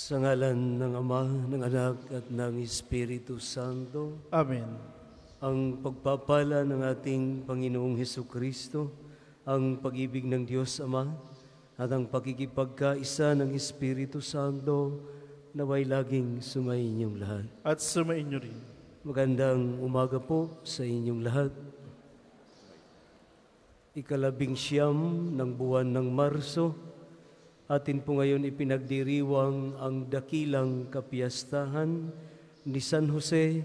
Sa ngalan ng Ama, ng Anak, at ng Espiritu Santo. Amen. Ang pagpapala ng ating Panginoong Hesukristo, ang pag-ibig ng Diyos Ama, at ang pakikipagkaisa ng Espiritu Santo, naway laging sumainyong lahat. At sumainyo rin. Magandang umaga po sa inyong lahat. Ikalabing-siyam ng buwan ng Marso, atin po ngayon ipinagdiriwang ang dakilang kapiyastahan ni San Jose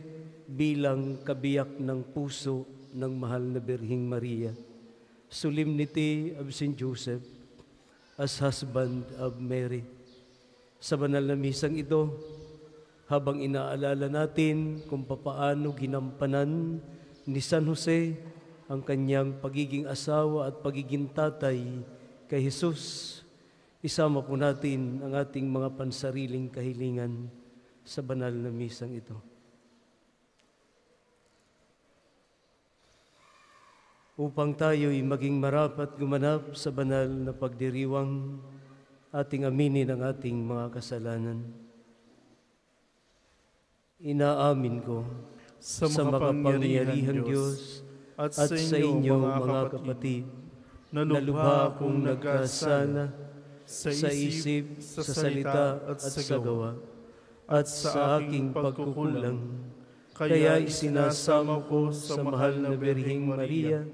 bilang kabiyak ng puso ng mahal na Birhing Maria. Solemnity of St. Joseph as husband of Mary. Sa banal na misang ito, habang inaalala natin kung papaano ginampanan ni San Jose ang kanyang pagiging asawa at pagiging tatay kay Jesus, isama po natin ang ating mga pansariling kahilingan sa banal na misang ito. Upang tayo'y maging marapat gumanap sa banal na pagdiriwang, ating aminin ang ating mga kasalanan. Inaamin ko sa makapangyarihang Diyos at sa inyo mga kapatid, na lubha akong nagkasala sa isip, sa salita at sa gawa, at sa aking pagkukulang. Kaya isinasamo ko sa mahal na Birhing Maria,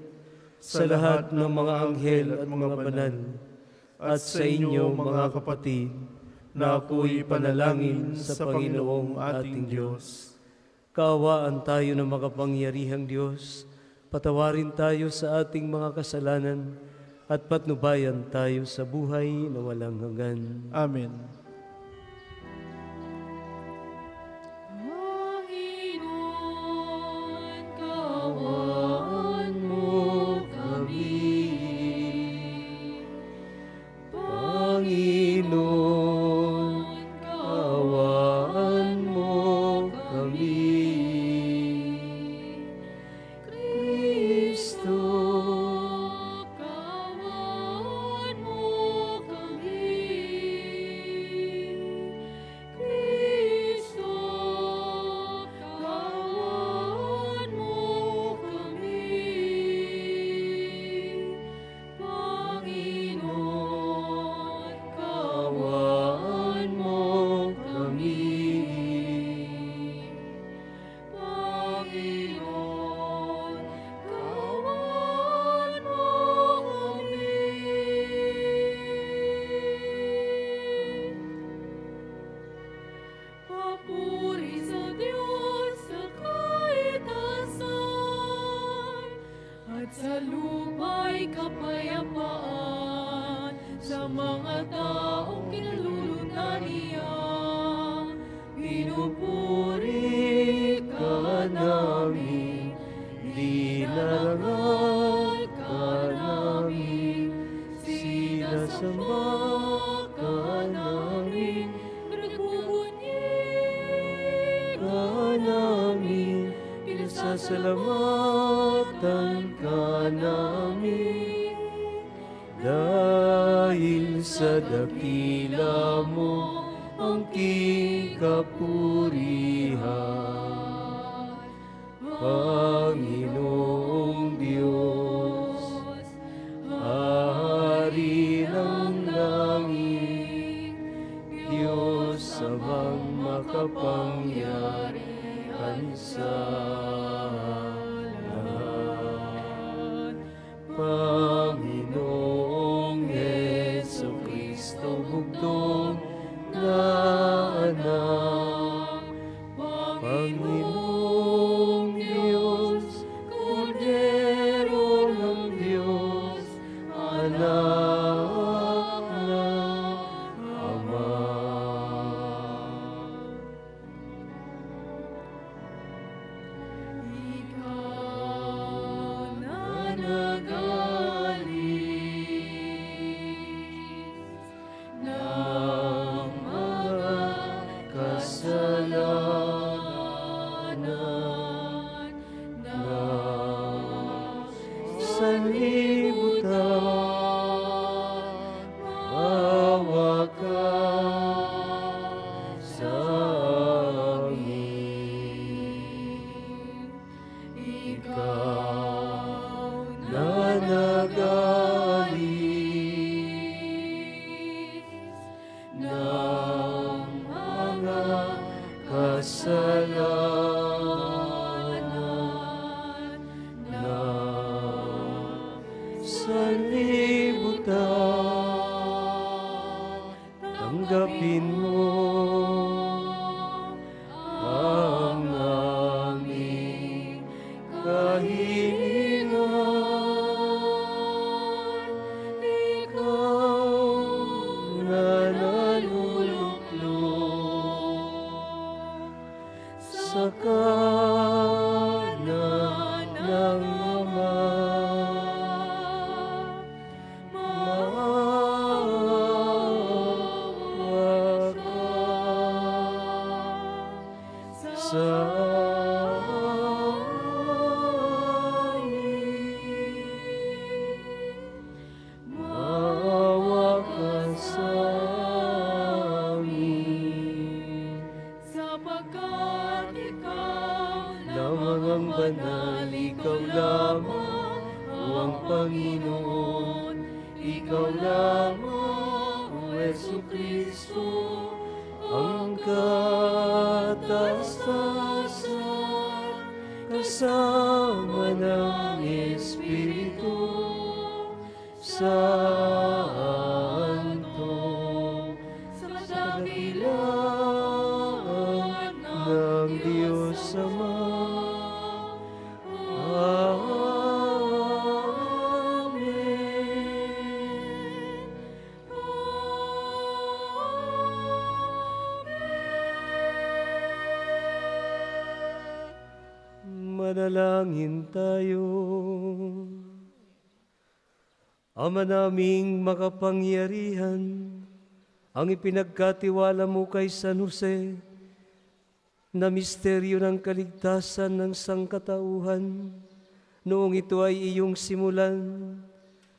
sa lahat ng mga anghel at mga banal, at sa inyo mga kapatid, na ako'y panalangin sa Panginoong ating Diyos. Kaawaan tayo ng makapangyarihang Diyos, patawarin tayo sa ating mga kasalanan, at patnubayan tayo sa buhay na walang hanggan. Amen. Panginoon, kaawaan mo kami. Panginoon, kaawaan mo kami. Kristo, sasalamatan ka namin dahil sa dakila mo ang kikapurihan. Panginoong Diyos, Hari ng langit, Diyos amang makapangyarihan sa lahat. Panginoong Hesukristo, bugtong na anak. Panginoong Diyos, Kordero ng Diyos, anak ng Ama. Ikaw na nag-alis ng mga kasalanan ng sanlibutan, maawa ka sanlibutan, tanggapin mo ang aming kahilingan. Ikaw na naluluklok sa kanan ng Ama. Maawa ka sa amin. Maawa ka sa amin. Sapagkat ikaw Lamang ang banal, ikaw lamang ang Panginoon. Ikaw lamang, O Jesucristo, ang katastasan, kasama ng Espiritu Santo, sa dakilaan ng Diyos Ama. Amen. Manalangin tayo. Ama naming makapangyarihan, ang ipinagkatiwala mo kay San Jose na misteryo ng kaligtasan ng sangkatauhan, noong ito ay iyong simulan,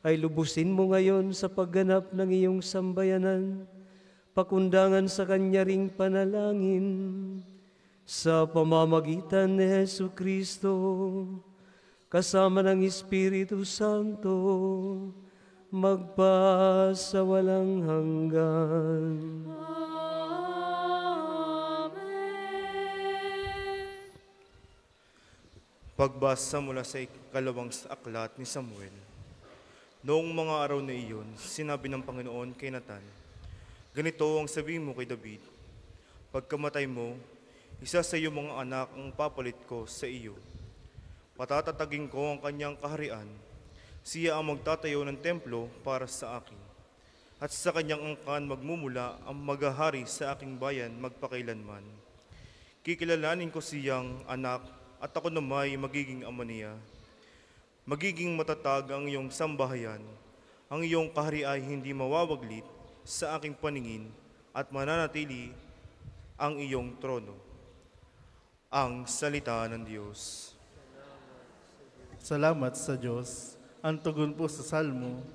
ay lubusin mo ngayon sa pagganap ng iyong sambayanan, pakundangan sa kanya ring panalangin, sa pamamagitan ni Jesucristo, kasama ng Espiritu Santo, magpa sa walang hanggan. Pagbasa mula sa ikalawang aklat ni Samuel. Noong mga araw na iyon, sinabi ng Panginoon kay Nathan, "Ganito ang sabihin mo kay David, pagkamatay mo, isa sa iyong mga anak ang papalit ko sa iyo. Patatatagin ko ang kanyang kaharian. Siya ang magtatayo ng templo para sa akin. At sa kanyang angkan magmumula ang maghahari sa aking bayan magpakailanman. Kikilalanin ko siyang anak at ako namay magiging ama niya. Magiging matatag ang iyong sambahayan. Ang iyong kaharian ay hindi mawawaglit sa aking paningin at mananatili ang iyong trono." Ang salita ng Diyos. Salamat sa Diyos. Ang tugon po sa Salmo,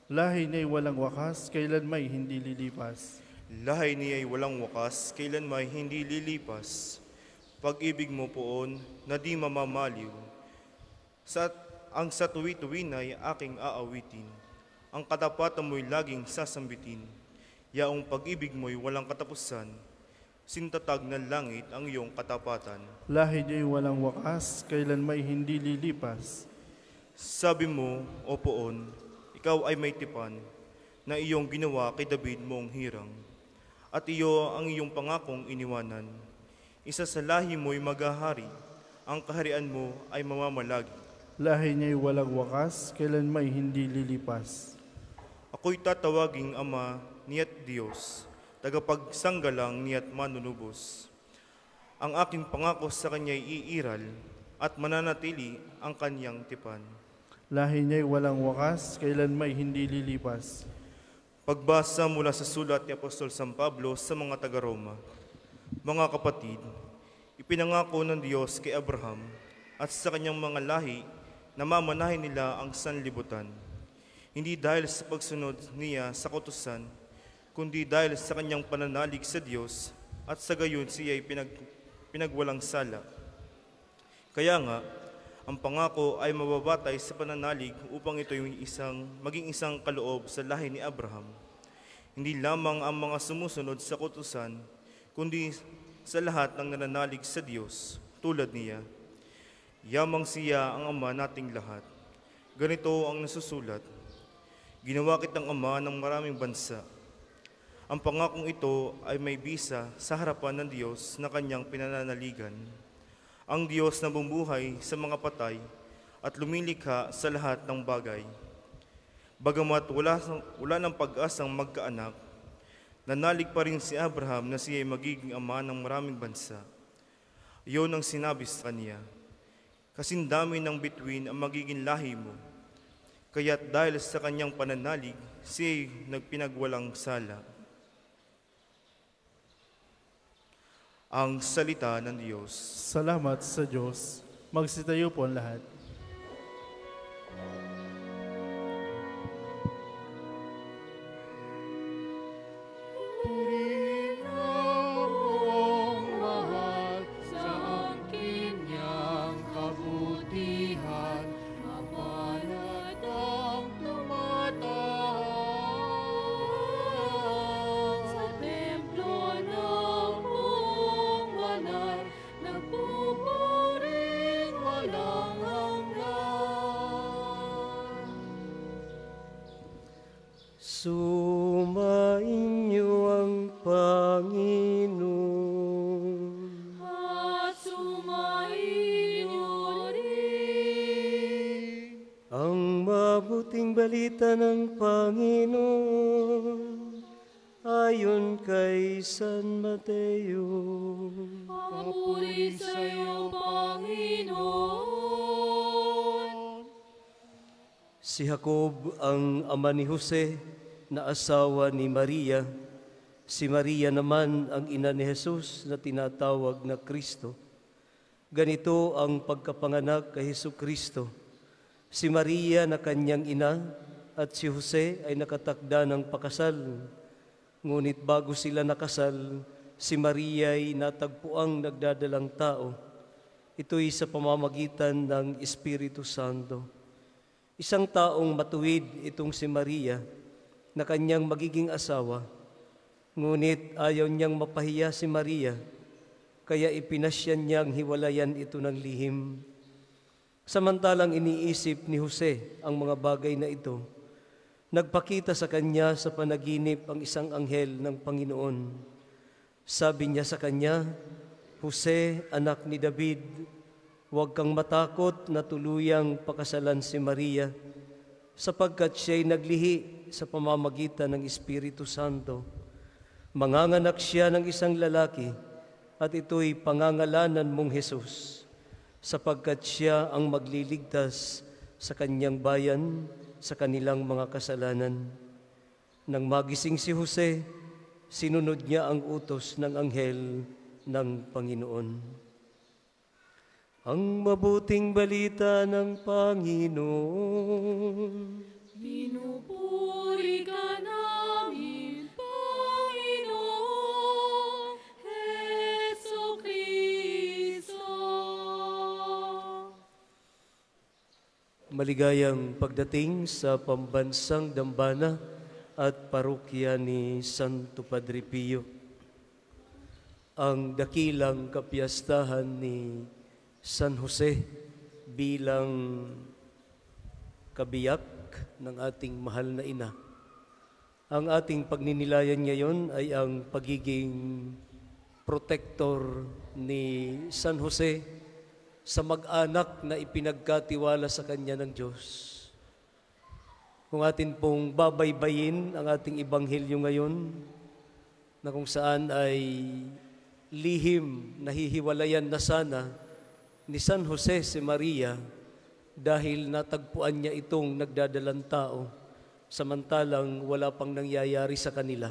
lahi niya'y walang wakas, kailan may hindi lilipas. Lahay niya ay walang wakas, kailan may hindi lilipas. Pag-ibig mo poon na di mamamaliw. Ang sa tuwi-tuwi ay aking aawitin. Ang katapatan mo'y laging sasambitin. Yaong pag-ibig mo'y walang katapusan. Sintatag ng langit ang iyong katapatan. Lahi niya'y walang wakas, kailan may hindi lilipas. Sabi mo, O poon, ikaw ay may tipan, na iyong ginawa kay David mong hirang. At iyo ang iyong pangakong iniwanan. Isa sa lahi mo'y maghahari, ang kaharian mo ay mamamalagi. Lahi niya'y walang wakas, kailan may hindi lilipas. Ako'y tatawaging Ama niya't Diyos, tagapagsanggalang niya't manunubos. Ang aking pangako sa kanya'y iiral, at mananatili ang kanyang tipan. Lahi niya'y walang wakas, kailan may hindi lilipas. Pagbasa mula sa sulat ni Apostol San Pablo sa mga taga-Roma. Mga kapatid, ipinangako ng Diyos kay Abraham at sa kanyang mga lahi na mamanahin nila ang sanlibutan. Hindi dahil sa pagsunod niya sa kautusan, kundi dahil sa kanyang pananalig sa Diyos at sa gayon siya ay pinagwalang sala. Kaya nga, ang pangako ay mababatay sa pananalig upang ito yung maging isang kaloob sa lahi ni Abraham. Hindi lamang ang mga sumusunod sa kautusan, kundi sa lahat ng nananalig sa Diyos tulad niya. Yamang siya ang Ama nating lahat. Ganito ang nasusulat, Ginawa kitang ama ng maraming bansa. Ang pangakong ito ay may bisa sa harapan ng Diyos na kanyang pinananaligan. Ang Diyos na bumubuhay sa mga patay at lumilikha sa lahat ng bagay. Bagamat wala ng pag-asang magkaanak, nanalig pa rin si Abraham na siya ay magiging ama ng maraming bansa. Iyon ang sinabi sa kanya, kasindami ng bituin ang magiging lahi mo. Kaya't dahil sa kanyang pananalig, siya ay nagpinagwalang sala. Ang salita ng Diyos. Salamat sa Diyos. Magsitayo po ang lahat. Sumainyo ang Panginoon. At sumainyo rin. Ang mabuting balita ng Panginoon ayon kay San Mateo. Papuri sa iyo, Panginoon. Si Jacob ang ama ni Jose na asawa ni Maria. Si Maria naman ang ina ni Jesus na tinatawag na Kristo. Ganito ang pagkapanganak kay Jesucristo. Si Maria na kanyang ina at si Jose ay nakatakda ng pakasal. Ngunit bago sila nakasal, si Maria ay natagpuang nagdadalang tao. Ito'y sa pamamagitan ng Espiritu Santo. Isang taong matuwid itong si Maria na kanyang magiging asawa, ngunit ayaw niyang mapahiya si Maria, kaya ipinasyan niyang hiwalayan ito ng lihim. Samantalang iniisip ni Jose ang mga bagay na ito, nagpakita sa kanya sa panaginip ang isang anghel ng Panginoon. Sabi niya sa kanya, Jose, anak ni David, huwag kang matakot na tuluyang pakasalan si Maria, sapagkat siya'y naglihi sa pamamagitan ng Espiritu Santo. Manganganak siya ng isang lalaki, at ito'y pangangalanan mong Jesus, sapagkat siya ang magliligtas sa kanyang bayan sa kanilang mga kasalanan. Nang magising si Jose, sinunod niya ang utos ng anghel ng Panginoon. Ang mabuting balita ng Panginoon. Pinupuri ka namin, Panginoong Jesucristo. Maligayang pagdating sa pambansang dambana at parokya ni Santo Padre Pio. Ang dakilang kapiyastahan ni San Jose bilang kabiyak ng ating mahal na ina. Ang ating pagninilayan ngayon ay ang pagiging protector ni San Jose sa mag-anak na ipinagkatiwala sa kanya ng Diyos. Kung atin pong babaybayin ang ating ebanghelyo ngayon, na kung saan ay lihim, nahihiwalayan na sana ni San Jose si Maria dahil natagpuan niya itong nagdadalang tao, samantalang wala pang nangyayari sa kanila.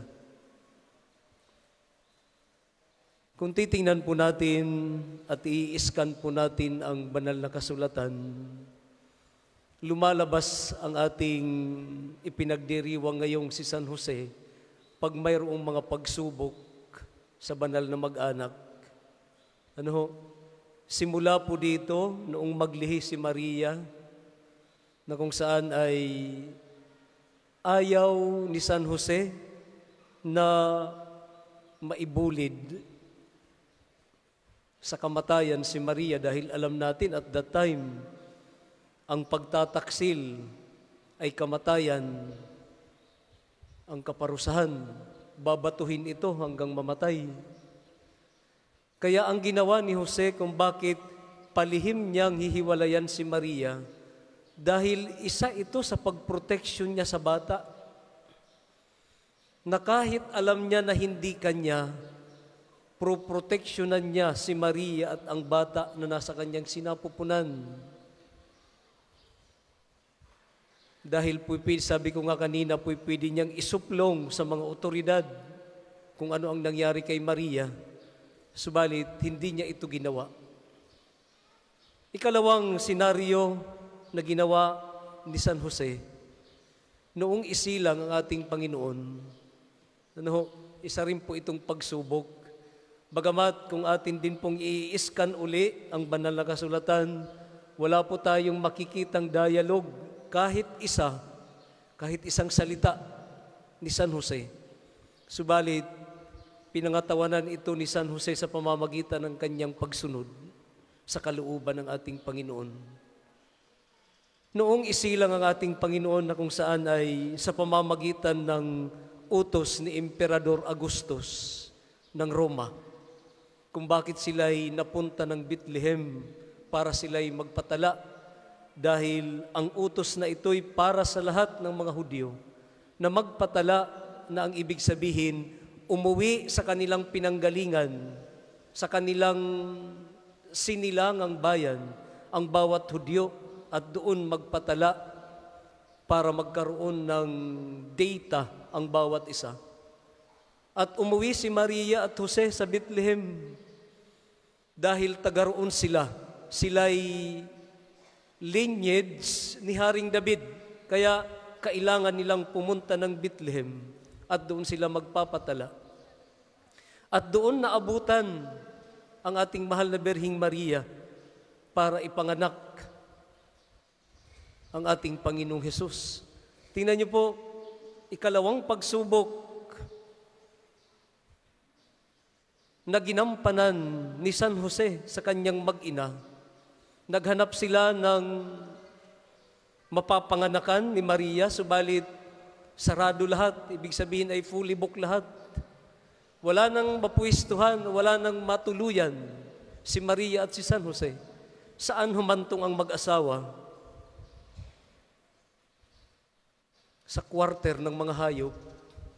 Kung titingnan po natin at i-scan po natin ang banal na kasulatan, lumalabas ang ating ipinagdiriwang ngayong si San Jose pag mayroong mga pagsubok sa banal na mag-anak. Ano ho? Simula po dito, noong maglihi si Maria, na kung saan ay ayaw ni San Jose na maibulid sa kamatayan si Maria dahil alam natin at that time, ang pagtataksil ay kamatayan ang kaparusahan. Babatuhin ito hanggang mamatay. Kaya ang ginawa ni Jose kung bakit palihim niyang hihiwalayan si Maria, dahil isa ito sa pagproteksyon niya sa bata, na kahit alam niya na hindi kanya, proproteksyonan niya si Maria at ang bata na nasa kanyang sinapupunan. Dahil sabi ko nga kanina, pwede niyang isuplong sa mga otoridad kung ano ang nangyari kay Maria, subalit hindi niya ito ginawa. Ikalawang senaryo na ginawa ni San Jose, noong isilang ang ating Panginoon, isa rin po itong pagsubok. Bagamat kung atin din pong i-scan uli ang banal na kasulatan, wala po tayong makikitang dialogue, kahit isang salita ni San Jose. Subalit, pinangatawanan ito ni San Jose sa pamamagitan ng kanyang pagsunod sa kalooban ng ating Panginoon. Noong isilang ang ating Panginoon na kung saan ay sa pamamagitan ng utos ni Emperador Augustus ng Roma, kung bakit sila'y napunta ng Bethlehem para sila'y magpatala, dahil ang utos na ito'y para sa lahat ng mga Hudyo na magpatala, na ang ibig sabihin, umuwi sa kanilang pinanggalingan, sa kanilang sinilangang bayan, ang bawat Hudyo, at doon magpatala para magkaroon ng data ang bawat isa. At umuwi si Maria at Jose sa Bethlehem dahil tagaroon sila. Sila'y lineage ni Haring David, kaya kailangan nilang pumunta ng Bethlehem at doon sila magpapatala. At doon naabutan ang ating mahal na Birhing Maria para ipanganak ang ating Panginoong Hesus. Tingnan niyo po, ikalawang pagsubok na ginampanan ni San Jose sa kanyang mag-ina. Naghanap sila ng mapapanganakan ni Maria, subalit sarado lahat. Ibig sabihin ay fully booked lahat. Wala nang mapuwistuhan, wala nang matuluyan si Maria at si San Jose. Saan humantong ang mag-asawa? Sa quarter ng mga hayop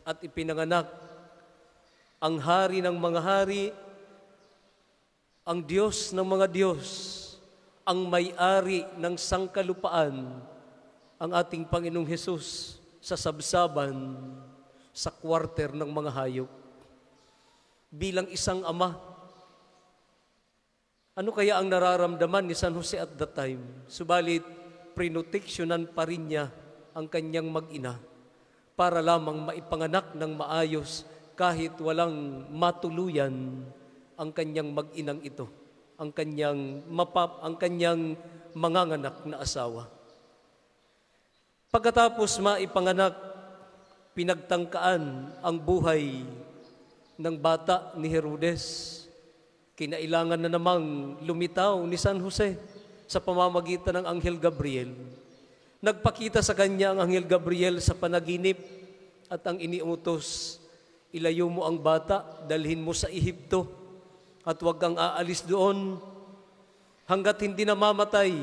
at ipinanganak ang hari ng mga hari, ang Diyos ng mga Diyos, ang may-ari ng sangkalupaan, ang ating Panginoong Hesus sa sabsaban sa quarter ng mga hayop. Bilang isang ama, ano kaya ang nararamdaman ni San Jose at that time? Subalit, prinoteksyonan pa rin niya ang kanyang mag-ina para lamang maipanganak ng maayos kahit walang matuluyan ang kanyang mag-inang ito, ang kanyang manganganak na asawa. Pagkatapos maipanganak, pinagtangkaan ang buhay ng bata ni Herodes. Kinailangan na namang lumitaw ni San Jose sa pamamagitan ng Anghel Gabriel. Nagpakita sa kanya ang Anghel Gabriel sa panaginip at ang iniutos, ilayo mo ang bata, dalhin mo sa Ehipto at huwag kang aalis doon hanggat hindi namamatay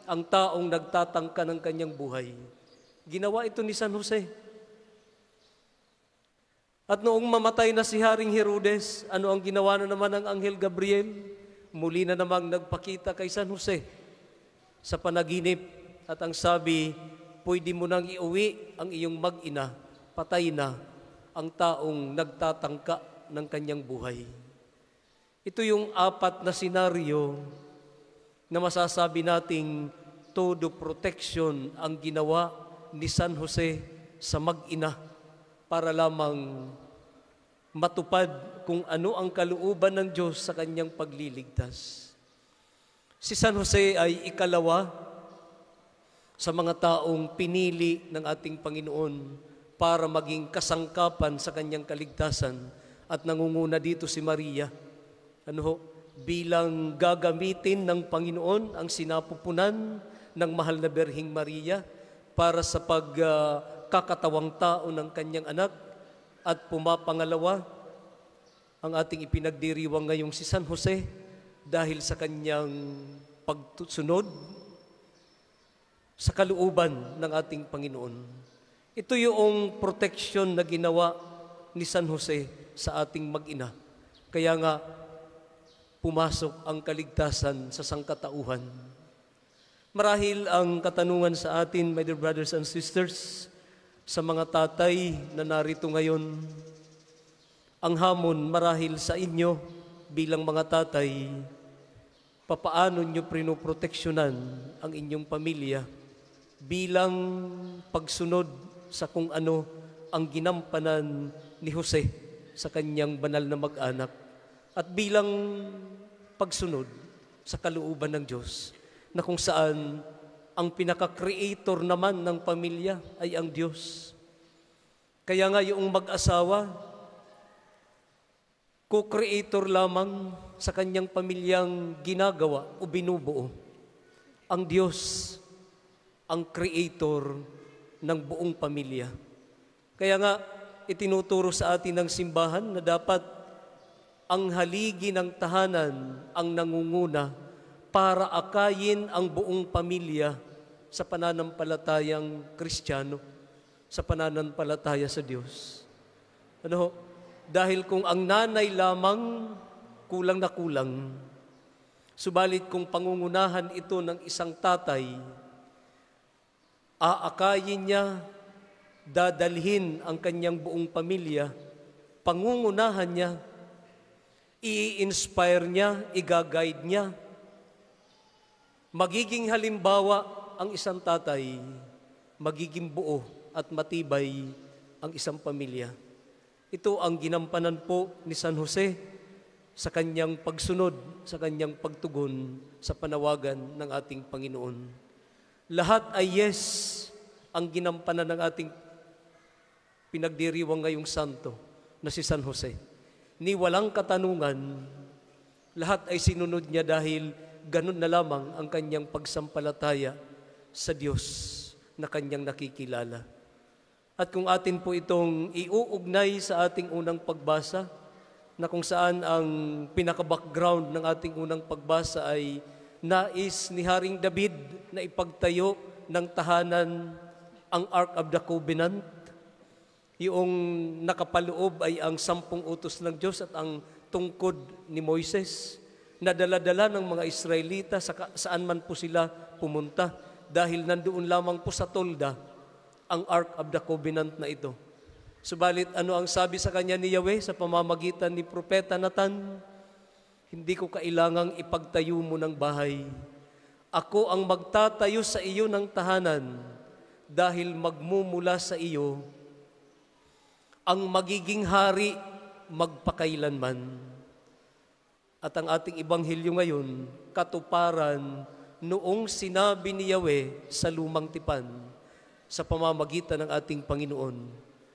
ang taong nagtatangka ng kanyang buhay. Ginawa ito ni San Jose. At noong mamatay na si Haring Herodes, ano ang ginawa na naman ng Anghel Gabriel? Muli na namang nagpakita kay San Jose sa panaginip. At ang sabi, pwede mo nang iuwi ang iyong mag-ina, patay na ang taong nagtatangka ng kanyang buhay. Ito yung apat na senaryo na masasabi nating todo protection ang ginawa ni San Jose sa mag-ina para lamang matupad kung ano ang kalooban ng Diyos sa kanyang pagliligtas. Si San Jose ay ikalawa sa mga taong pinili ng ating Panginoon para maging kasangkapan sa kanyang kaligtasan, at nangunguna dito si Maria. Bilang gagamitin ng Panginoon ang sinapupunan ng mahal na Birhing Maria para sa kakatawang tao ng kanyang anak at pumapangalawa ang ating ipinagdiriwang ngayong si San Jose dahil sa kanyang pagsunod sa kalooban ng ating Panginoon. Ito yung protection na ginawa ni San Jose sa ating mag-ina. Kaya nga, pumasok ang kaligtasan sa sangkatauhan. Marahil ang katanungan sa atin, my dear brothers and sisters, sa mga tatay na narito ngayon, ang hamon marahil sa inyo bilang mga tatay, papaano nyo prinoproteksyonan ang inyong pamilya bilang pagsunod sa kung ano ang ginampanan ni Jose sa kanyang banal na mag-anak at bilang pagsunod sa kalooban ng Diyos na kung saan ang pinaka-creator naman ng pamilya ay ang Diyos. Kaya nga yung mag-asawa, co-creator lamang sa kanyang pamilyang ginagawa o binubuo. Ang Diyos, ang creator ng buong pamilya. Kaya nga, itinuturo sa atin ng simbahan na dapat ang haligi ng tahanan ang nangunguna para akayin ang buong pamilya sa pananampalatayang Kristiyano, sa pananampalataya sa Diyos. Dahil kung ang nanay lamang, kulang na kulang. Subalit kung pangungunahan ito ng isang tatay, aakayin niya, dadalhin ang kanyang buong pamilya, pangungunahan niya, i-inspire niya, i-guide niya. Magiging halimbawa ang isang tatay, magiging buo at matibay ang isang pamilya. Ito ang ginampanan po ni San Jose sa kanyang pagsunod, sa kanyang pagtugon sa panawagan ng ating Panginoon. Lahat ay yes ang ginampanan ng ating pinagdiriwang ngayong santo na si San Jose. Ni walang katanungan, lahat ay sinunod niya dahil ganun na lamang ang kanyang pagsampalataya sa Diyos na kanyang nakikilala. At kung atin po itong iuugnay sa ating unang pagbasa, na kung saan ang pinaka-background ng ating unang pagbasa ay nais ni Haring David na ipagtayo ng tahanan ang Ark of the Covenant. Yung nakapaloob ay ang 10 utos ng Diyos at ang tungkod ni Moises na dala-dala ng mga Israelita saan man po sila pumunta dahil nandoon lamang po sa tolda ang Ark of the Covenant na ito. Subalit ano ang sabi sa kanya ni Yahweh sa pamamagitan ni Propeta Nathan? Hindi ko kailangang ipagtayo mo ng bahay. Ako ang magtatayo sa iyo ng tahanan dahil magmumula sa iyo ang magiging hari magpakailanman. At ang ating ebanghelyo ngayon, katuparan noong sinabi ni Yahweh sa lumang tipan sa pamamagitan ng ating Panginoon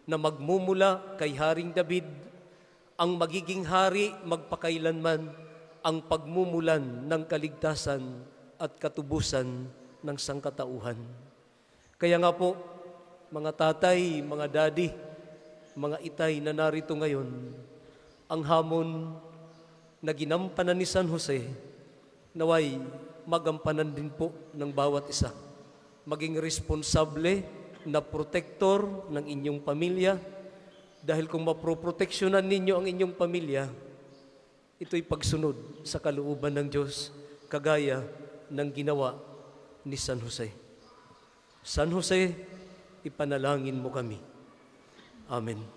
na magmumula kay Haring David, ang magiging hari magpakailanman, ang pagmumulan ng kaligtasan at katubusan ng sangkatauhan. Kaya nga po, mga tatay, mga daddy, mga itay na narito ngayon, ang hamon na ginampanan ni San Jose, naway magampanan din po ng bawat isa. Maging responsable na protektor ng inyong pamilya, dahil kung maproproteksyonan ninyo ang inyong pamilya, ito'y pagsunod sa kalooban ng Diyos, kagaya ng ginawa ni San Jose. San Jose, ipanalangin mo kami. Amen.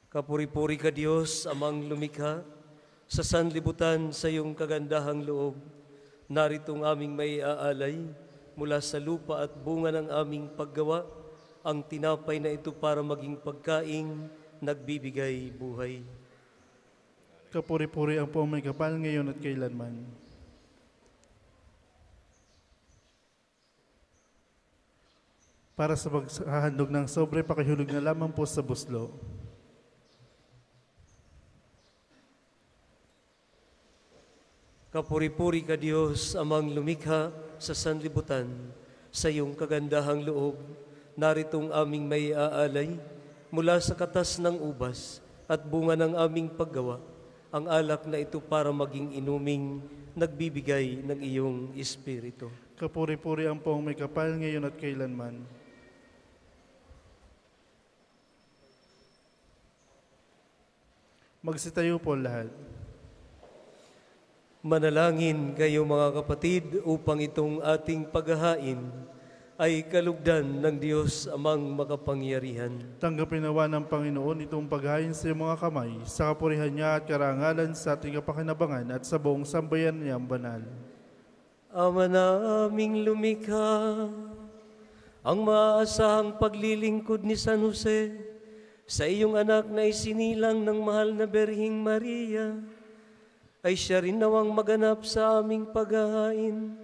Kapuri-puri ka Diyos, amang lumikha, sa sanlibutan sa iyong kagandahang loob. Naritong aming may aalay, mula sa lupa at bunga ng aming paggawa, ang tinapay na ito para maging pagkaing nagbibigay buhay. Kapuri-puri ang po may kapal ngayon at kailanman. Para sa paghahandog ng sobre, pakihulog na lamang po sa buslo. Kapuri-puri ka Diyos, amang lumikha sa sanlibutan, sa iyong kagandahang loob, naritong aming may aalay, mula sa katas ng ubas at bunga ng aming paggawa, ang alak na ito para maging inuming nagbibigay ng iyong Espiritu. Kapuri-puri ang po may kapal ngayon at kailanman. Magsitayo po lahat. Manalangin kayo mga kapatid upang itong ating paghahain ay kalugdan ng Diyos amang makapangyarihan. Tanggapin nawa ng Panginoon itong paghain sa iyong mga kamay, sa kapurihan niya at karangalan sa ating kapakinabangan at sa buong sambayan niyang banal. Ama naming lumikha, ang maaasahang paglilingkod ni San Jose sa iyong anak na isinilang ng mahal na Berhing Maria, ay siya rin nawang maganap sa aming paghahain,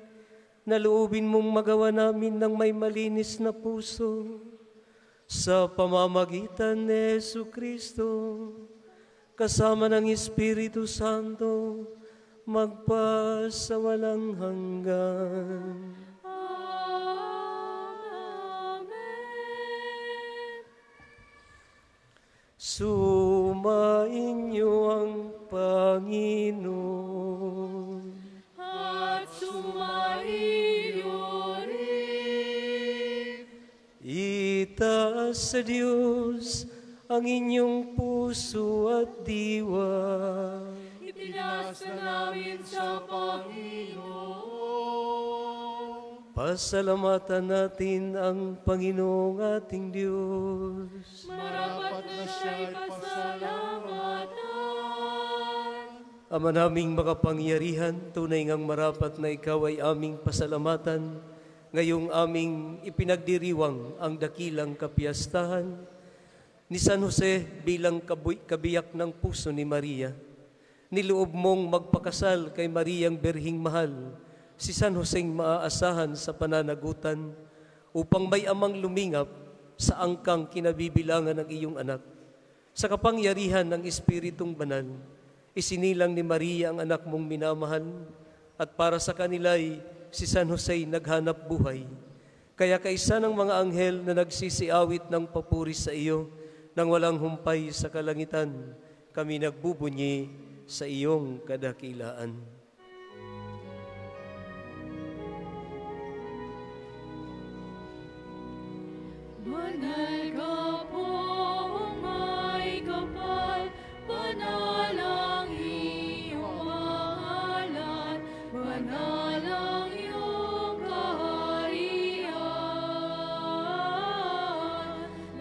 na loobin mong magawa namin ng may malinis na puso sa pamamagitan ni Jesucristo, kasama ng Espiritu Santo, magpasawalang hanggan. Sumainyo ang Panginoon. At sumainyo rin. Itaas sa Diyos ang inyong puso at diwa. Itinaas na namin sa Panginoon. Pasalamatan natin ang Panginoong ating Diyos. Marapat na siya'y pasalamatan. Ama naming makapangyarihan, tunay ngang marapat na ikaw ay aming pasalamatan, ngayong aming ipinagdiriwang ang dakilang kapiyastahan ni San Jose bilang kabiyak ng puso ni Maria. Niloob mong magpakasal kay Mariang Berhing Mahal, si San Joseng maaasahan sa pananagutan, upang may amang lumingap sa angkang kinabibilangan ng iyong anak. Sa kapangyarihan ng Espiritong Banal, isinilang ni Maria ang anak mong minamahal, at para sa kanila'y si San Jose naghanap buhay. Kaya kaisa ng mga anghel na nagsisiawit ng papuri sa iyo, nang walang humpay sa kalangitan, kami nagbubunyi sa iyong kadakilaan. Banal ka pong may kapal, banal ang iyong pangalan, banal ang iyong kaharian.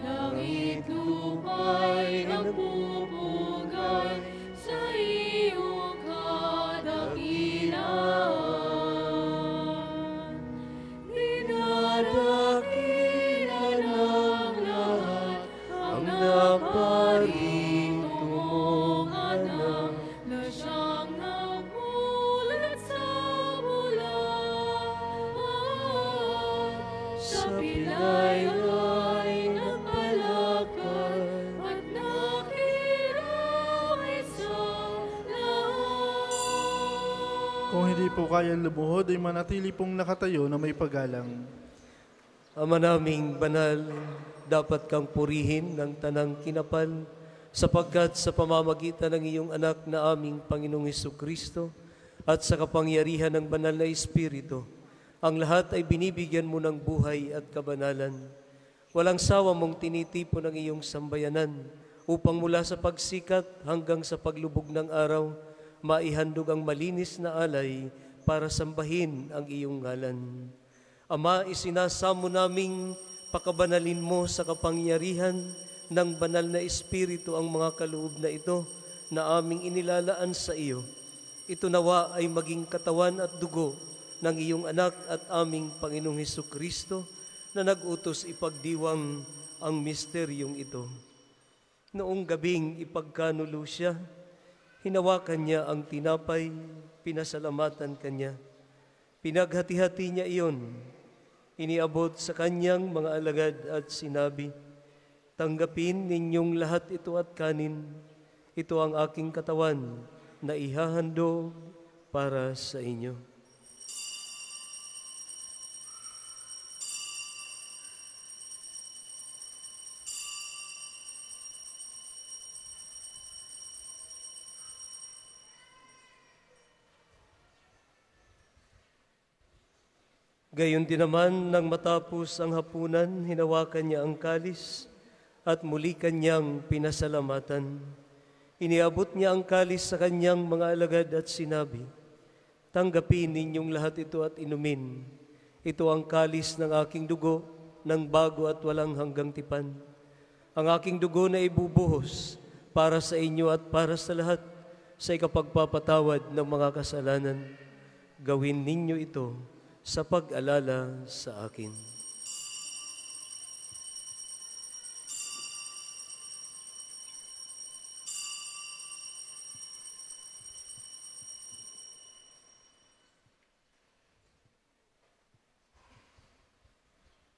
Langit lupa'y nagpupugay sa iyong kadakilaan. Dinadakilan ng lahat ang naparito mong anak, na siyang namulat sa bulan. Sa pilay ay nagpalakad at nakiramay sa lahat. Kung hindi po kayang lumuhod, ay manatili pong nakatayo na may paggalang. Ama naming banal, dapat kang purihin ng tanang kinapal, sapagkat sa pamamagitan ng iyong anak na aming Panginoong Hesukristo at sa kapangyarihan ng banal na Espiritu, ang lahat ay binibigyan mo ng buhay at kabanalan. Walang sawa mong tinitipon ang iyong sambayanan, upang mula sa pagsikat hanggang sa paglubog ng araw, maihandog ang malinis na alay para sambahin ang iyong ngalan. Ama, isinasamo naming pakabanalin mo sa kapangyarihan ng banal na Espiritu ang mga kaloob na ito na aming inilalaan sa iyo. Ito nawa ay maging katawan at dugo ng iyong anak at aming Panginoong Hesukristo na nag-utos ipagdiwang ang misteryong ito. Noong gabing ipagkanulo siya, hinawakan niya ang tinapay, pinasalamatan kanya. Pinaghati-hati niya iyon, iniabot sa kanyang mga alagad at sinabi, "Tanggapin ninyong lahat ito at kanin. Ito ang aking katawan na ihahandog para sa inyo." Gayon din naman nang matapos ang hapunan, hinawakan niya ang kalis at muli kanyang pinasalamatan. Iniabot niya ang kalis sa kanyang mga alagad at sinabi, "Tanggapin ninyong lahat ito at inumin. Ito ang kalis ng aking dugo, ng bago at walang hanggang tipan. Ang aking dugo na ibubuhos para sa inyo at para sa lahat sa ikapagpapatawad ng mga kasalanan. Gawin ninyo ito sa pag-alala sa akin."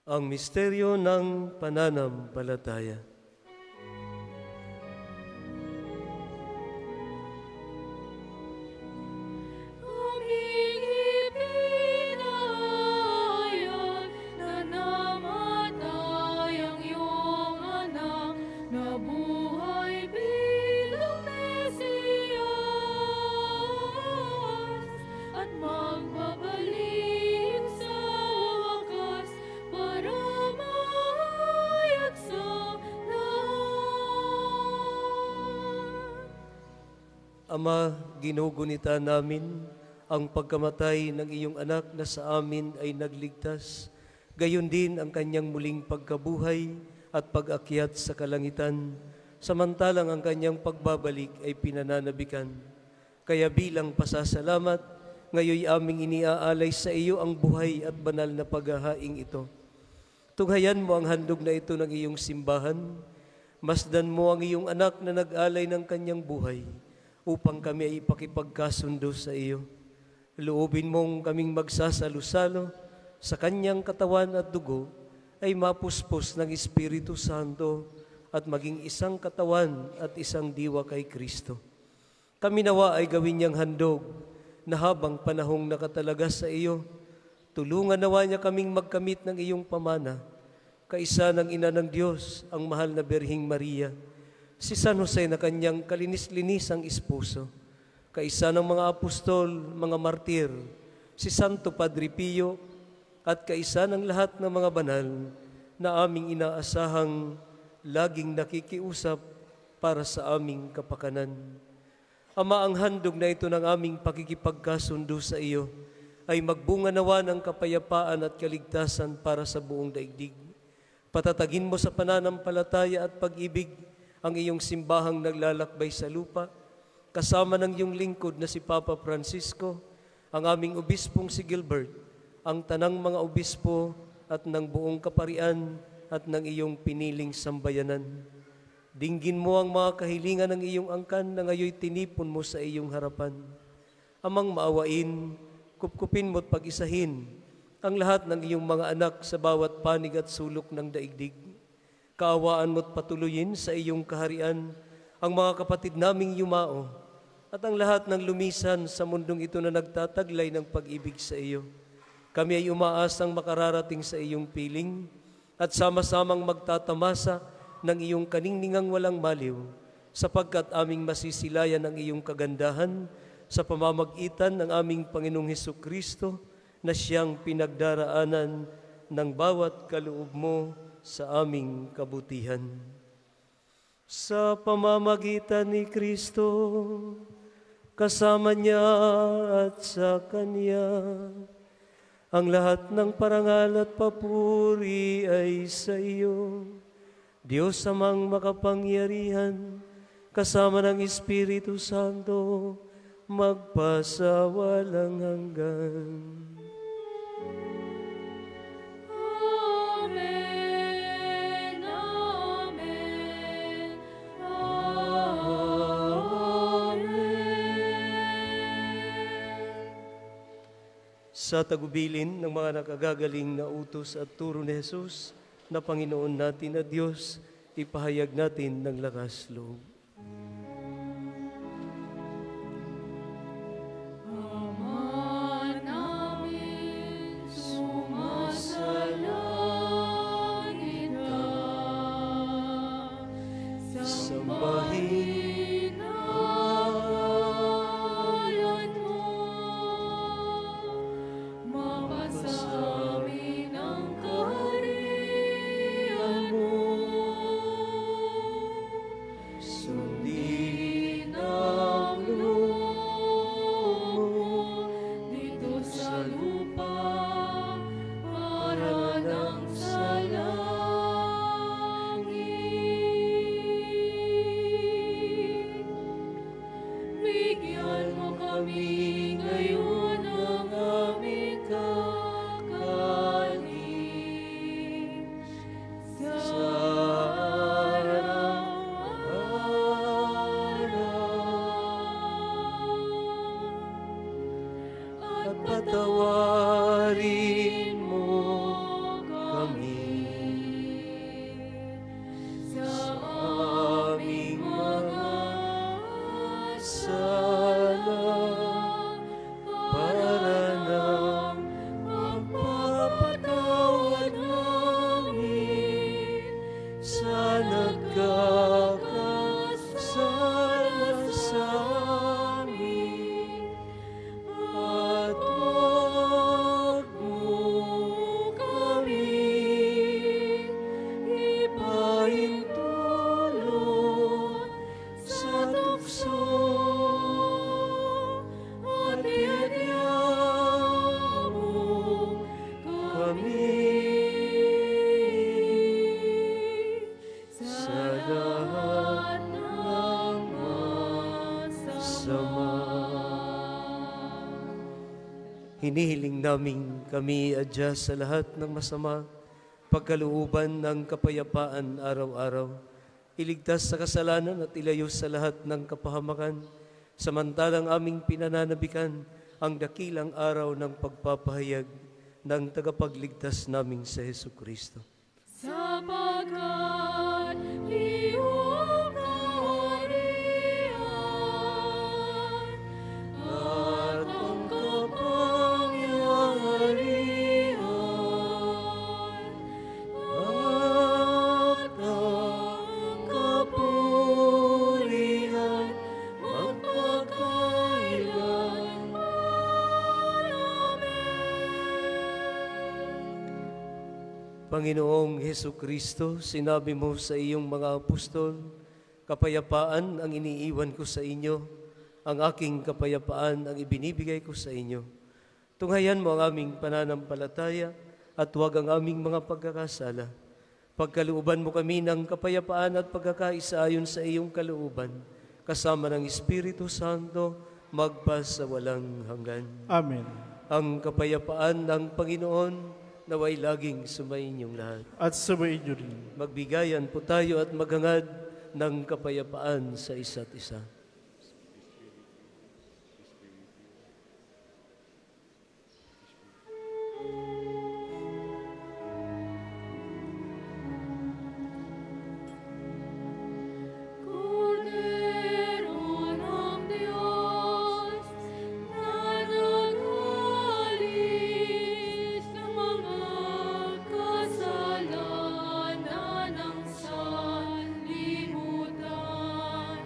Ang misteryo ng pananampalataya. Aming ipinahayag na namatay ang iyong anak, na buhay bilang Mesiyas, at magbabalik sa wakas para mahayag sa lahat. Ama, ginugunita namin ang pagkamatay ng iyong anak na sa amin ay nagligtas, gayon din ang kanyang muling pagkabuhay at pag-akyat sa kalangitan, samantalang ang kanyang pagbabalik ay pinananabikan. Kaya bilang pasasalamat, ngayoy aming iniaalay sa iyo ang buhay at banal na paghahaing ito. Tunghayan mo ang handog na ito ng iyong simbahan, masdan mo ang iyong anak na nag-alay ng kanyang buhay, upang kami ay ipakipagkasundo sa iyo. Loobin mong kaming magsasalo-salo sa kanyang katawan at dugo ay mapuspos ng Espiritu Santo at maging isang katawan at isang diwa kay Kristo. Kami nawa ay gawin niyang handog na habang panahong nakatalaga sa iyo, tulungan nawa niya kaming magkamit ng iyong pamana, kaisa ng Ina ng Diyos, ang mahal na Birhing Maria, si San Jose na kanyang kalinis-linisang esposo, kaisa ng mga apostol, mga martir, si Santo Padre Pio, at kaisa ng lahat ng mga banal na aming inaasahang laging nakikiusap para sa aming kapakanan. Ama, ang handog na ito ng aming pakikipagkasundo sa iyo ay magbunga nawa ng kapayapaan at kaligtasan para sa buong daigdig. Patatagin mo sa pananampalataya at pag-ibig ang iyong simbahang naglalakbay sa lupa, kasama ng iyong lingkod na si Papa Francisco, ang aming obispong si Gilbert, ang tanang mga obispo at ng buong kaparian at ng iyong piniling sambayanan. Dinggin mo ang mga kahilingan ng iyong angkan na ngayoy tinipon mo sa iyong harapan. Amang maawain, kupkupin mo't pag-isahin ang lahat ng iyong mga anak sa bawat panig at sulok ng daigdig. Kaawaan mo't patuloyin sa iyong kaharian ang mga kapatid naming yumao at ang lahat ng lumisan sa mundong ito na nagtataglay ng pag-ibig sa iyo. Kami ay umaasang makararating sa iyong piling at sama-samang magtatamasa ng iyong kaningningang walang maliw, sapagkat aming masisilayan ang iyong kagandahan sa pamamagitan ng aming Panginoong Hesukristo na siyang pinagdaraanan ng bawat kaloob mo sa aming kabutihan. Sa pamamagitan ni Kristo, kasama niya at sa Kanya, ang lahat ng parangal at papuri ay sa iyo, Diyos amang makapangyarihan, kasama ng Espiritu Santo, magpasawalang hanggan. Sa tagubilin ng mga nakagagaling na utos at turo ni Jesus, na Panginoon natin at Diyos, ipahayag natin ng lakas loob. Ama namin, sumasalangit ka. Sambahin ang ngalan mo. Mapasamin ang kaharian mo. Sundin ang loob mo dito sa lupa para nang sa langit. Bigyan mo kami ngayon ng aming kakanin sa araw-araw. At patawarin mo kami sa aming mga sala para nang magpapatawad namin sa nagkakasala sa amin. At huwag mo kami ipahintulot sa tukso at iadya mo kami sa lahat ng masama. Hinihiling namin kami adya sa lahat ng masama, pagkalooban ng kapayapaan araw-araw, iligtas sa kasalanan at ilayo sa lahat ng kapahamakan, samantalang aming pinananabikan ang dakilang araw ng pagpapahayag ng tagapagligtas naming sa Jesucristo. Sapagkat iyong kaharian at ang kapangyarihan at ang kapurihan magpakailanman. Panginoong Jesucristo, sinabi mo sa iyong mga apostol, kapayapaan ang iniiwan ko sa inyo, ang aking kapayapaan ang ibinibigay ko sa inyo. Tunghayan mo ang aming pananampalataya at huwag ang aming mga pagkakasala. Pagkalooban mo kami ng kapayapaan at pagkakaisa ayon sa iyong kalooban, kasama ng Espiritu Santo, magpas sa walang hanggan. Amen. Ang kapayapaan ng Panginoon naway laging sumainyong lahat. At sumayin niyo rin. Magbigayan po tayo at maghangad ng kapayapaan sa isa't isa. Cordero ng Diyos, na nag-alis ng mga kasalanan ng sanlibutan,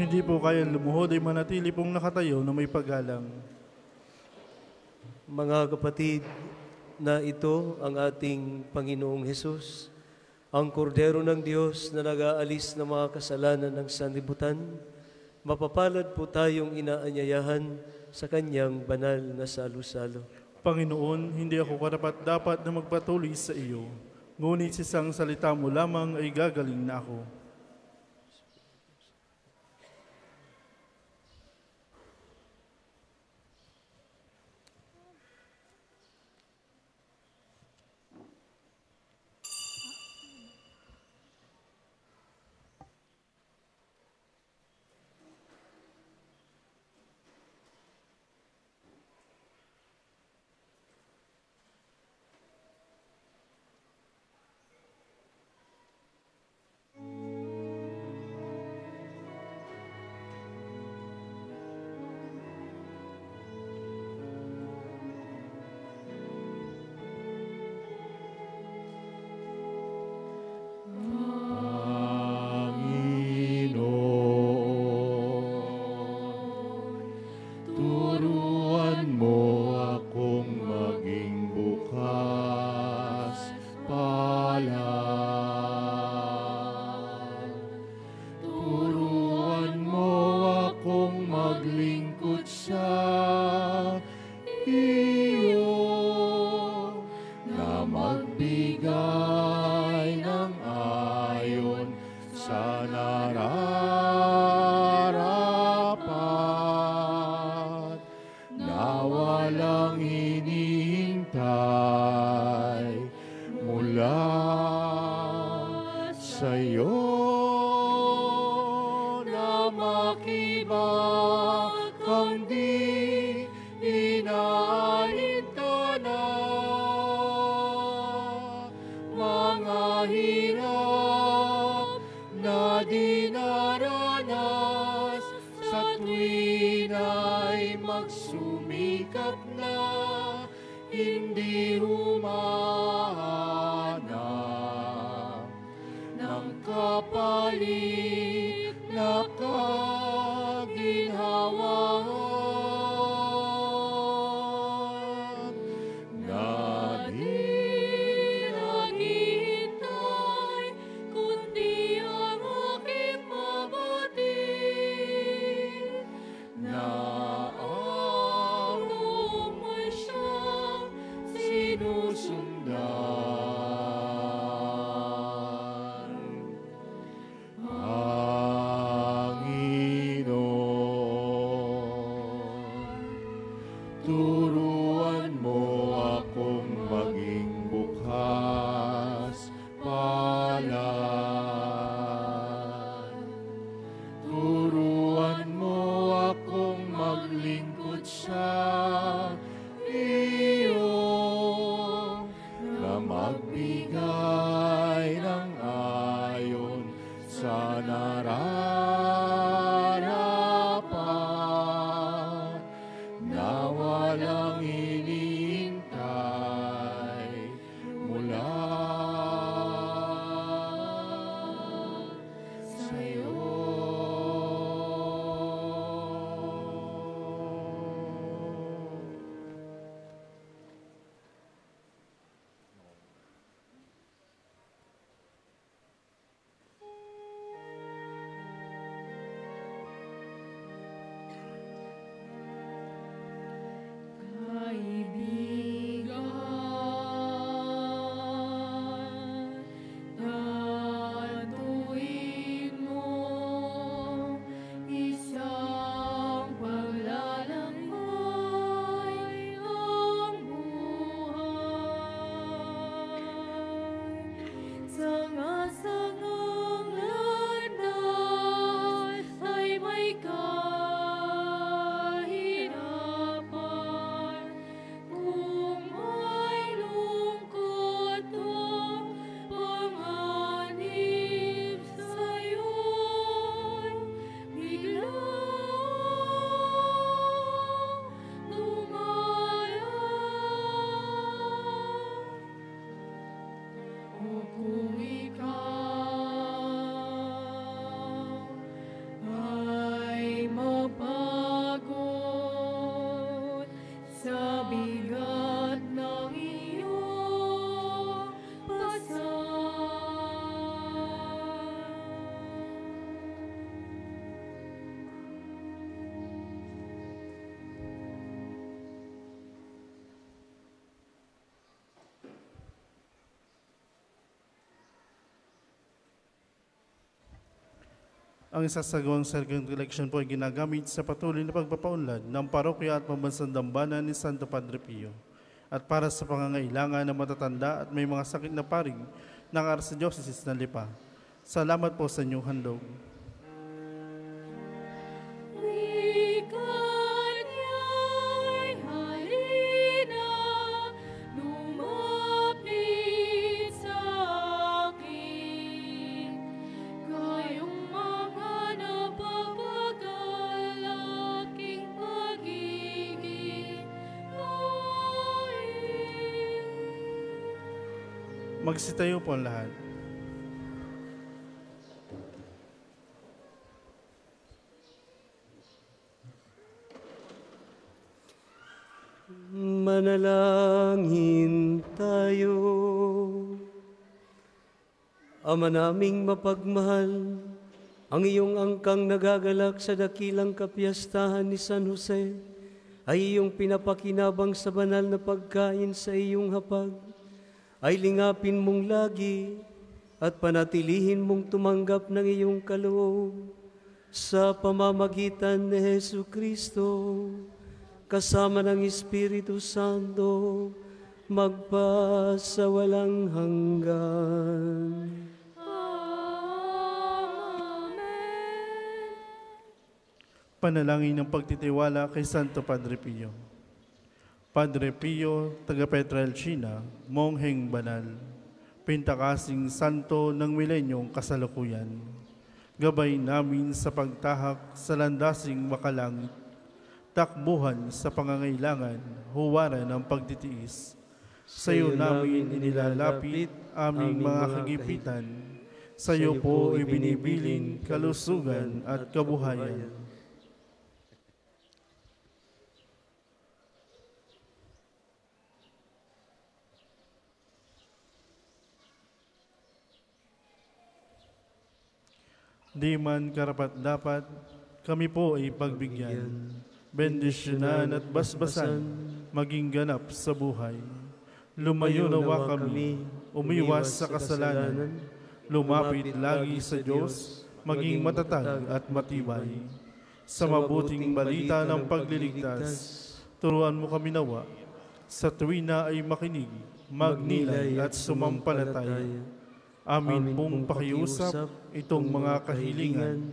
hindi po kayang lumuhod ay manatili pong nakatayo na may paggalang. Mga kapatid, na ito ang ating Panginoong Hesus, ang kordero ng Diyos na nag-aalis ng mga kasalanan ng sanlibutan. Mapapalad po tayong inaanyayahan sa Kanyang banal na salo-salo. Panginoon, hindi ako karapat-dapat na magpatuloy sa iyo, ngunit sa isang salita mo lamang ay gagaling na ako. Ang isasagawang second election po ay ginagamit sa patuloy na pagpapaunlad ng parokya at pambansang dambana ni Santo Padre Pio at para sa pangangailangan ng matatanda at may mga sakit na paring ng Archdiocese ng Lipa. Salamat po sa inyong handog. Magsitayo po ang lahat. Manalangin tayo. Ama naming mapagmahal, ang iyong angkang nagagalak sa dakilang kapiyastahan ni San Jose ay iyong pinapakinabang sa banal na pagkain sa iyong hapag. Ay lingapin mong lagi at panatilihin mong tumanggap ng iyong kaloob sa pamamagitan ni Jesucristo, kasama ng Espiritu Santo, magpasawalang hanggan. Amen. Panalangin ng pagtitiwala kay Santo Padre Pio. Padre Pio, taga Petrelcina, mongheng banal, pintakasing santo ng milenyong kasalukuyan, gabay namin sa pagtahak sa landasing makalangit, takbuhan sa pangangailangan, huwaran ng pagtitiis. Sa iyo namin inilalapit aming mga kagipitan, sa iyo po ibinibiling kalusugan at kabuhayan. Di man karapat-dapat, kami po ay pagbigyan, bendisyonan at basbasan, maging ganap sa buhay. Lumayo nawa kami, umiwas sa kasalanan, lumapit lagi sa Diyos, maging matatag at matibay. Sa mabuting balita ng pagliligtas, turuan mo kami nawa, sa tuwina ay makinig, magnilay at sumampalataya. Amin pong pakiusap itong mga kahilingan.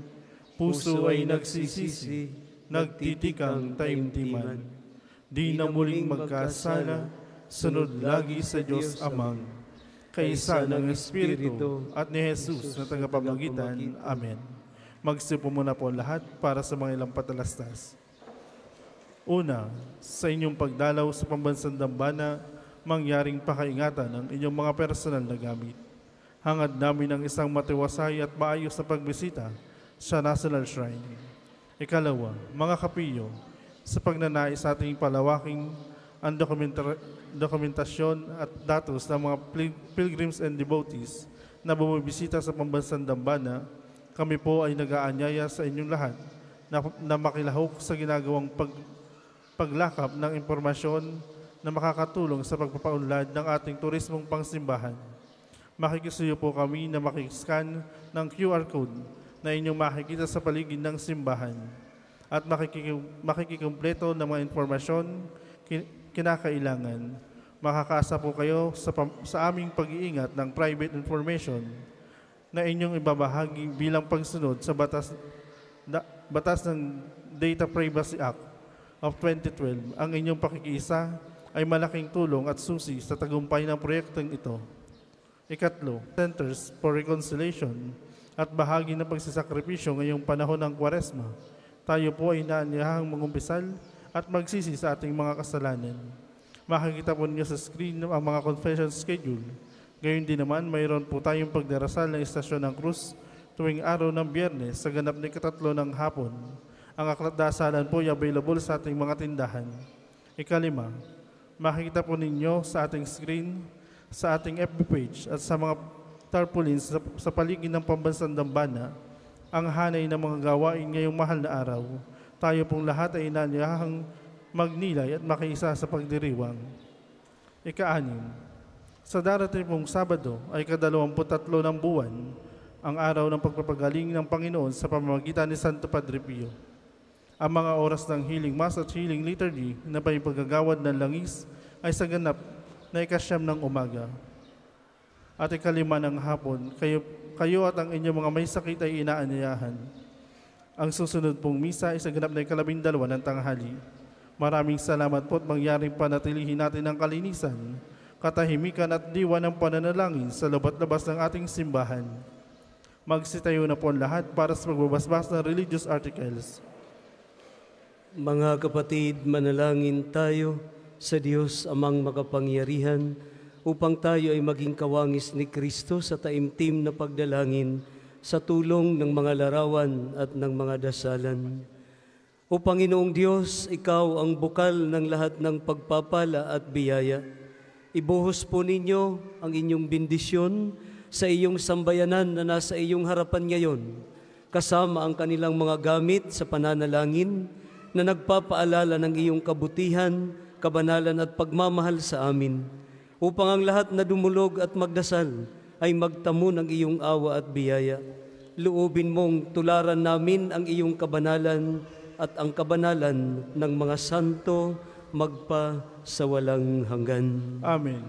Puso ay nagsisisi, nagtitikang taimtiman. Di na muling magkasala, sunod lagi sa Diyos Amang, kaisa ng Espiritu at ni Jesus na tagapamagitan. Amen. Magsipo muna po lahat para sa mga ilang patalastas. Una, sa inyong pagdalaw sa pambansang dambana, mangyaring pakaingatan ang inyong mga personal na gamit. Hangad namin ang isang matiwasay at maayos na pagbisita sa National Shrine. Ikalawa, mga kapiyo, sa pagnanais sa ating palawaking ang dokumentasyon at datos ng mga pilgrims and devotees na bumibisita sa pambansang dambana, kami po ay nag-aanyaya sa inyong lahat na makilahok sa ginagawang paglakap ng impormasyon na makakatulong sa pagpapaunlad ng ating turismong pangsimbahan. Makikisuyo po kami na makiscan ng QR code na inyong makikita sa paligid ng simbahan at makikikumpleto ng mga informasyon kinakailangan. Makakaasa po kayo sa aming pag-iingat ng private information na inyong ibabahagi bilang pagsunod sa batas ng Data Privacy Act of 2012. Ang inyong pakikiisa ay malaking tulong at susi sa tagumpay ng proyektong ito. Ikatlo, Centers for Reconciliation at bahagi ng pagsasakripisyo ngayong panahon ng Kwaresma. Tayo po ay naanyahang mangumpisal at magsisi sa ating mga kasalanan. Makikita po ninyo sa screen ang mga confession schedule. Gayon din naman, mayroon po tayong pagdarasal ng Istasyon ng Cruz tuwing araw ng Biyernes sa ganap na 3 ng hapon. Ang aklat dasalan po ay available sa ating mga tindahan. Ikalima, makikita po ninyo sa ating screen, sa ating FB page at sa mga tarpaulins sa paligid ng pambansang dambana, ang hanay ng mga gawain ngayong mahal na araw. Tayo pong lahat ay inaanyahang magnilay at makiisa sa pagdiriwang. Ika-6, sa darating pong Sabado ay 23 ng buwan, ang araw ng pagpapagaling ng Panginoon sa pamamagitan ni Santo Padre Pio. Ang mga oras ng healing mass at healing liturgy na may paggagawad ng langis ay sa ganap na 9 ng umaga. At 5 ng hapon, kayo at ang inyong mga may sakit ay inaanyayahan. Ang susunod pong misa ay sa ganap na 12 ng tanghali. Maraming salamat po at mangyaring panatilihin natin ang kalinisan, katahimikan at diwa ng pananalangin sa loob at labas ng ating simbahan. Magsitayo na po ang lahat para sa pagbabasbas ng religious articles. Mga kapatid, manalangin tayo sa Diyos amang makapangyarihan upang tayo ay maging kawangis ni Kristo sa taimtim na pagdalangin sa tulong ng mga larawan at ng mga dasalan. O Panginoong Diyos, Ikaw ang bukal ng lahat ng pagpapala at biyaya. Ibuhos po ninyo ang inyong bendisyon sa iyong sambayanan na nasa iyong harapan ngayon, kasama ang kanilang mga gamit sa pananalangin na nagpapaalala ng iyong kabutihan, kabanalan at pagmamahal sa amin, upang ang lahat na dumulog at magdasal ay magtamo ng iyong awa at biyaya. Loobin mong tularan namin ang iyong kabanalan at ang kabanalan ng mga santo magpa sa walang hanggan. Amen.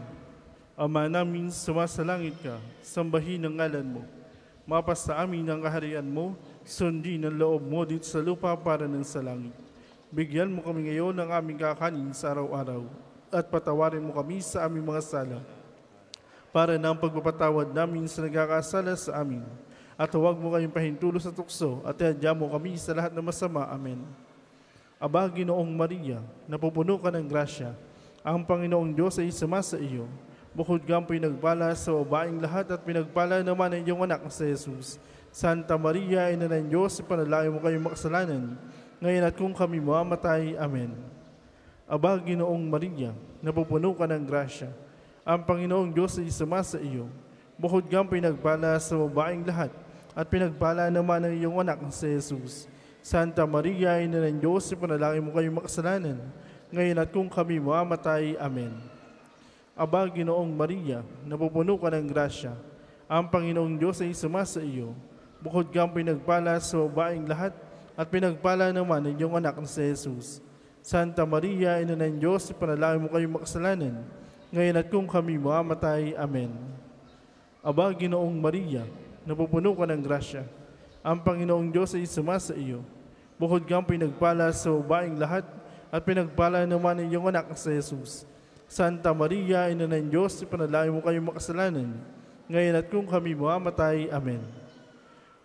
Ama namin, sumasalangit ka, sambahin ang ngalan mo. Mapasa amin ang kaharian mo, sundin ang loob mo dito sa lupa para ng sa langit. Bigyan mo kami ngayon ng aming kakanin sa araw-araw at patawarin mo kami sa aming mga sala para ng pagpapatawad namin sa nagkakasala sa amin. At huwag mo kayong pahintulo sa tukso at ihadya mo kami sa lahat ng masama. Amen. Aba, Ginoong Maria, napupuno ka ng grasya. Ang Panginoong Diyos ay sumasa iyo. Bukod kang pinagpala sa babaeng lahat at pinagpala naman ang iyong anak sa Jesus. Santa Maria, Ina ng Diyos, ipanalangin mo kayong makasalanan, ngayon at kung kami mamamatay. Amen. Aba, Ginoong Maria, napupuno ka ng grasya. Ang Panginoong Diyos ay sumasa iyo. Bukod kang pinagpala sa babaeng lahat at pinagpala naman ang iyong anak sa Jesus. Santa Maria, Ina ng Diyos, ipanalangin mo kayong makasalanan, ngayon at kung kami mamamatay. Amen. Aba, Ginoong Maria, napupuno ka ng grasya. Ang Panginoong Diyos ay sumasa iyo. Bukod kang pinagpala sa babaeng lahat at pinagpala naman ang iyong anak sa Jesus. Santa Maria, Ina ng Diyos, ipanalangin mo kayong makasalanan, ngayon at kung kami mamamatay. Amen. Aba, Ginoong Maria, napupuno ka ng grasya. Ang Panginoong Diyos ay sumasa iyo. Bukod kang pinagpala sa babaeng lahat at pinagpala naman ang iyong anak sa Jesus. Santa Maria, Ina ng Diyos, ipanalangin mo kayong makasalanan, ngayon at kung kami mamamatay. Amen.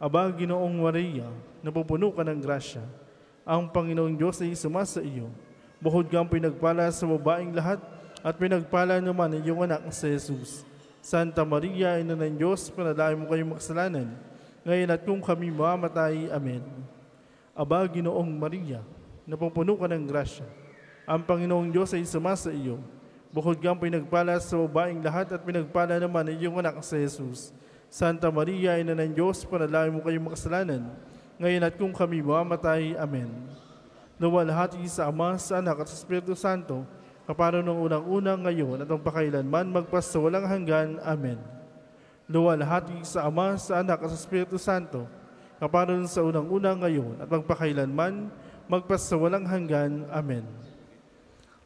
Aba, Ginoong Maria, napupuno ka ng grasya. Ang Panginoong Diyos ay sumasa iyo. Bukod kang pinagpala sa babaeng lahat at pinagpala naman ang iyong anak sa Jesus. Santa Maria, Ina ng Diyos, ipanalangin mo kayong makasalanan, ngayon at kung kami mamamatay. Amen. Aba, Ginoong Maria, napupuno ka ng grasya. Ang Panginoong Diyos ay sumasa iyo. Bukod kang pinagpala sa babaeng lahat at pinagpala naman ang iyong anak sa Jesus. Santa Maria, Ina ng Diyos, ipanalangin mo kayong makasalanan, ngayon at kung kami mamamatay. Amen. Luwalhati sa Ama, sa Anak at sa Espiritu Santo, kaparo nung unang-unang, ngayon at magpakailanman, magpas sa walang hanggan. Amen. Luwalhati sa Ama, sa Anak at sa Espiritu Santo, kaparo sa unang-unang, ngayon at magpakailanman, magpas sa walang hanggan. Amen.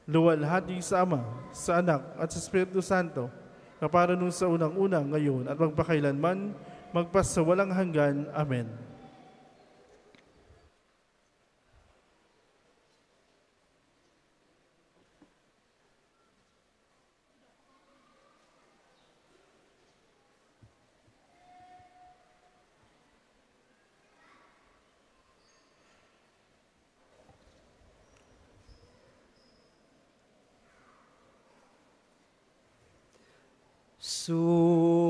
Luwalhati sa Ama, sa Anak at sa Espiritu Santo, kaparo nung sa unang-unang, ngayon at magpakailanman, magpas sa walang hanggan. Amen.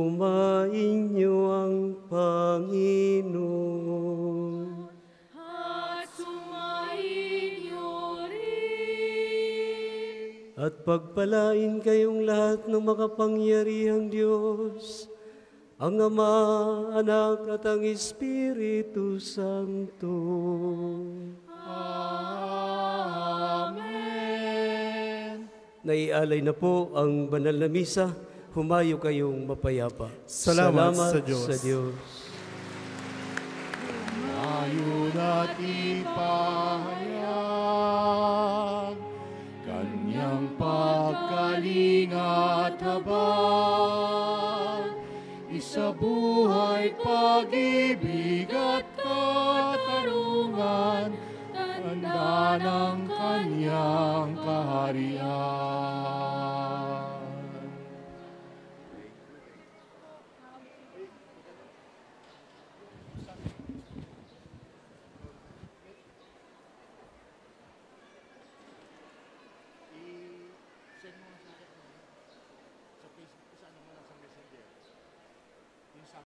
Sumainyo ang Panginoon. At sumainyo rin. At pagpalain kayong lahat ng makapangyarihang Diyos, ang Ama, Anak at ang Espiritu Santo. Amen. Naialay na po ang banal na misa. Humayo kayong mapayapa. Salamat sa Diyos. Sa Diyos. at ipahayag kanyang pagkalinga at habag, isabuhay pag-ibig at katarungan, tanda ng kanyang kaharian.